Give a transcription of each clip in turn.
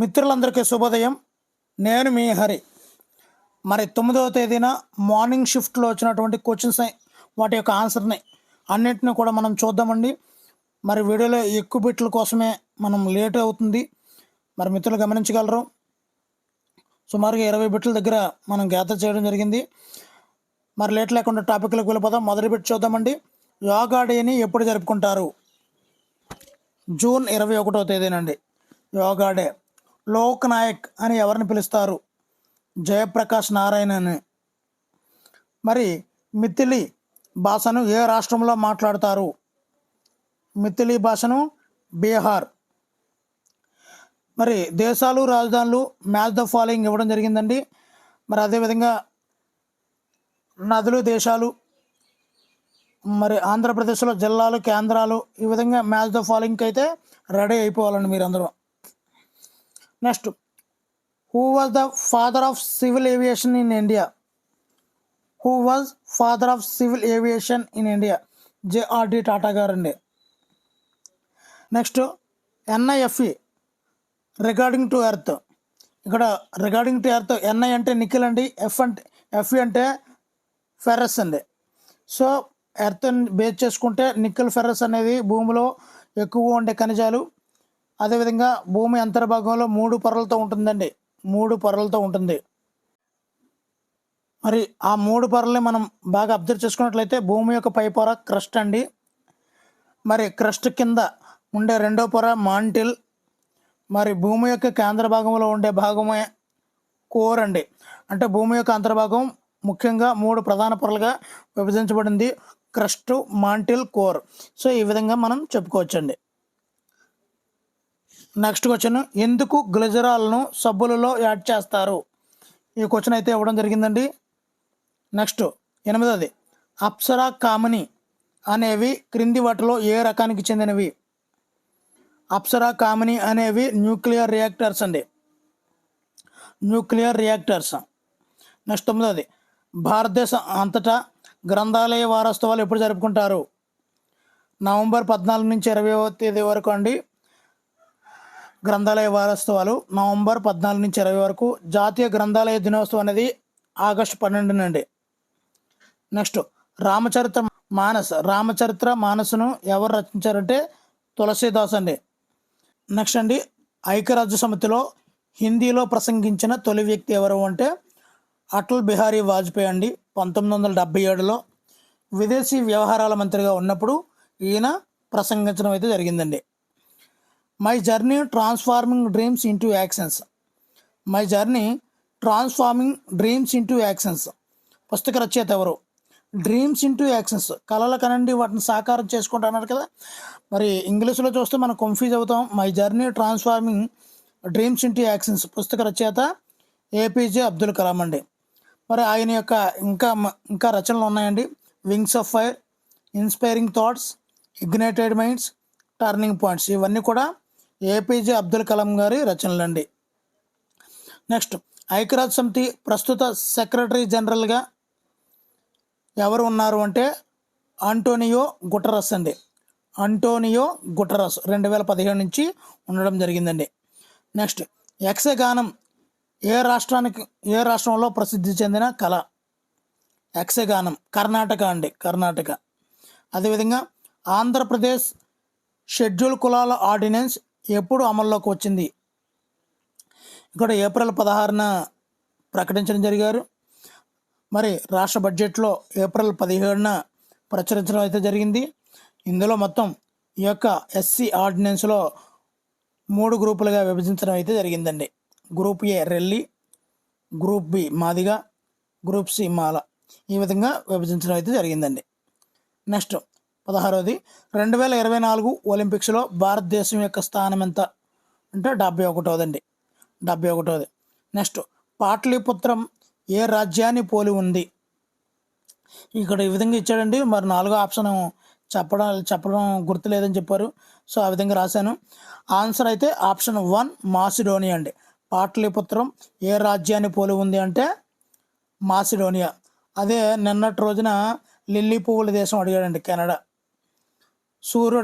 మిత్రులందరికీ శుభోదయం. నేను మీ హరి. మరి 9వ తేదీన మార్నింగ్ షిఫ్ట్లో వచ్చినటువంటి క్వశ్చన్స్ వాటి యొక్క ఆన్సర్ని అన్నింటినీ కూడా మనం చూద్దామండి. మరి వీడియోలో ఎక్కువ బిట్ల కోసమే మనం లేట్ అవుతుంది. మరి మిత్రులు గమనించగలరు, సుమారుగా 20 బిట్ల దగ్గర మనం గ్యాదర్ చేయడం జరిగింది. మరి లేట్ లేకుండా టాపిక్లోకి వెళ్ళిపోదాం. మొదటి బిట్ చూద్దామండి. యోగా డేని ఎప్పుడు జరుపుకుంటారు? జూన్ 21వ తేదీనండి యోగా డే. లోక్ నాయక్ అని ఎవరిని పిలుస్తారు? జయప్రకాష్ నారాయణ అని. మరి మిథిలి భాషను ఏ రాష్ట్రంలో మాట్లాడతారు? మిథిలి భాషను బీహార్. మరి దేశాలు రాజధానులు మ్యాచ్ ద ఫాలోయింగ్ ఇవ్వడం జరిగిందండి. మరి అదేవిధంగా నదులు దేశాలు, మరి ఆంధ్రప్రదేశ్లో జిల్లాలు కేంద్రాలు, ఈ విధంగా మ్యాచ్ ద ఫాలోయింగ్కి అయితే రెడీ అయిపోవాలండి మీరందరూ. Next, who was the father of civil aviation in India? Who was father of civil aviation in India? JRD Tata గారు అండి. Next, NIFE regarding to earth. ఇక్కడ రిగార్డింగ్ టు ఎర్త్, ఎన్ఐ అంటే nickel అండి, FE అంటే ferrous అండి. So earth base చేసుకుంటే nickel ferrous అనేది భూమిలో ఎక్కువ ఉండే ఖనిజాలు. అదేవిధంగా భూమి అంతర్భాగంలో 3 పొరలతో ఉంటుందండి, 3 పొరలతో ఉంటుంది. మరి ఆ 3 పొరల్ని మనం బాగా అబ్జర్వ్ చేసుకున్నట్లయితే భూమి యొక్క పై పొర క్రస్ట్ అండి. మరి క్రస్ట్ కింద ఉండే రెండో పొర మాంటిల్. మరి భూమి యొక్క కేంద్ర భాగంలో ఉండే భాగమే కోర్ అండి. అంటే భూమి యొక్క అంతర్భాగం ముఖ్యంగా 3 ప్రధాన పొరలుగా విభజించబడింది: క్రస్ట్, మాంటిల్, కోర్. సో ఈ విధంగా మనం చెప్పుకోవచ్చండి. నెక్స్ట్ క్వశ్చన్, ఎందుకు గ్లిజరాల్ను సబ్బులలో యాడ్ చేస్తారు? ఈ క్వశ్చన్ అయితే ఇవ్వడం జరిగిందండి. నెక్స్ట్ 8వది, అప్సరా కామిని అనేవి క్రింది వాటిలో ఏ రకానికి చెందినవి? అప్సరా కామిని అనేవి న్యూక్లియర్ రియాక్టర్స్ అండి, న్యూక్లియర్ రియాక్టర్స్. నెక్స్ట్ 9వది, భారతదేశం అంతటా గ్రంథాలయ వారోత్సవాలు ఎప్పుడు జరుపుకుంటారు? నవంబర్ 14 నుంచి 20వ తేదీ వరకు అండి గ్రంథాలయ వారోత్సవాలు. నవంబర్ 14 నుంచి 20 వరకు. జాతీయ గ్రంథాలయ దినోత్సవం అనేది ఆగస్టు 12 అండి. నెక్స్ట్, రామచరిత్ర మానస్ను ఎవరు రచించారంటే తులసీదాస్ అండి. నెక్స్ట్ అండి, ఐక్యరాజ్య సమితిలో హిందీలో ప్రసంగించిన తొలి వ్యక్తి ఎవరు అంటే అటల్ బిహారీ వాజ్పేయి అండి. 1977లో విదేశీ వ్యవహారాల మంత్రిగా ఉన్నప్పుడు ఈయన ప్రసంగించడం అయితే జరిగిందండి. My journey transforming dreams into actions. My journey transforming dreams into actions పుస్తక రచయిత ఎవరు? డ్రీమ్స్ ఇంటూ యాక్షన్స్, కళలు కనండి వాటిని సాకారం చేసుకుంటున్నారు కదా. మరి ఇంగ్లీష్లో చూస్తే మనం కన్ఫ్యూజ్ అవుతాం. My journey transforming dreams into actions పుస్తక రచయిత ఏపీజే అబ్దుల్ కలాం అండి. మరి ఆయన యొక్క ఇంకా రచనలు ఉన్నాయండి. Wings of fire, inspiring thoughts, ignited minds, turning points. ఇవన్నీ కూడా ఏపీజే అబ్దుల్ కలాం గారి రచనలు అండి. నెక్స్ట్, ఐక్యరాజ్య సమితి ప్రస్తుత సెక్రటరీ జనరల్గా ఎవరు ఉన్నారు అంటే ఆంటోనియో గుటరస్ అండి. ఆంటోనియో గుటరస్ 2017 నుంచి ఉండడం జరిగిందండి. నెక్స్ట్, యక్షగానం ఏ రాష్ట్రంలో ప్రసిద్ధి చెందిన కళ? యక్షగానం కర్ణాటక అండి, కర్ణాటక. అదేవిధంగా ఆంధ్రప్రదేశ్ షెడ్యూల్ కులాల ఆర్డినెన్స్ ఎప్పుడు అమల్లోకి వచ్చింది? ఇక్కడ ఏప్రిల్ 16న ప్రకటించడం జరిగారు. మరి రాష్ట్ర బడ్జెట్లో ఏప్రిల్ 17న ప్రచురించడం అయితే జరిగింది. ఇందులో మొత్తం ఈ యొక్క ఎస్సీ ఆర్డినెన్స్లో 3 గ్రూపులుగా విభజించడం అయితే జరిగిందండి. Group A Relli, group B Madiga, group C Mala. ఈ విధంగా విభజించడం అయితే జరిగిందండి. నెక్స్ట్ 16వది, 2024 ఒలింపిక్స్లో భారతదేశం యొక్క స్థానం ఎంత అంటే 71వదండి, 71వది. నెక్స్ట్, పాటలీపుత్రం ఏ రాజ్యాన్ని పోలి ఉంది? ఇక్కడ ఈ విధంగా ఇచ్చాడండి. మరి 4వ ఆప్షన్ చెప్పడం గుర్తులేదని చెప్పారు. సో ఆ విధంగా రాశాను. ఆన్సర్ అయితే ఆప్షన్ 1 మాసిడోనియా అండి. పాటలీపుత్రం ఏ రాజ్యాన్ని పోలి ఉంది అంటే మాసిడోనియా. అదే నిన్నటి రోజున లిల్లీ పువ్వుల దేశం అడిగాడండి, కెనడా.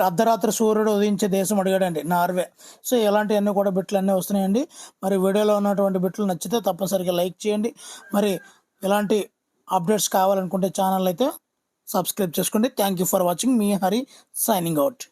అర్ధరాత్రి సూర్యుడు ఉదయించే దేశం అడిగాడండి, నార్వే. సో ఇలాంటివన్నీ కూడా బిట్లు అన్నీ వస్తున్నాయండి. మరి వీడియోలో ఉన్నటువంటి బిట్లు నచ్చితే తప్పనిసరిగా లైక్ చేయండి. మరి ఇలాంటి అప్డేట్స్ కావాలనుకుంటే ఛానల్ అయితే సబ్స్క్రైబ్ చేసుకోండి. Thank you for watching. Me Hari signing out.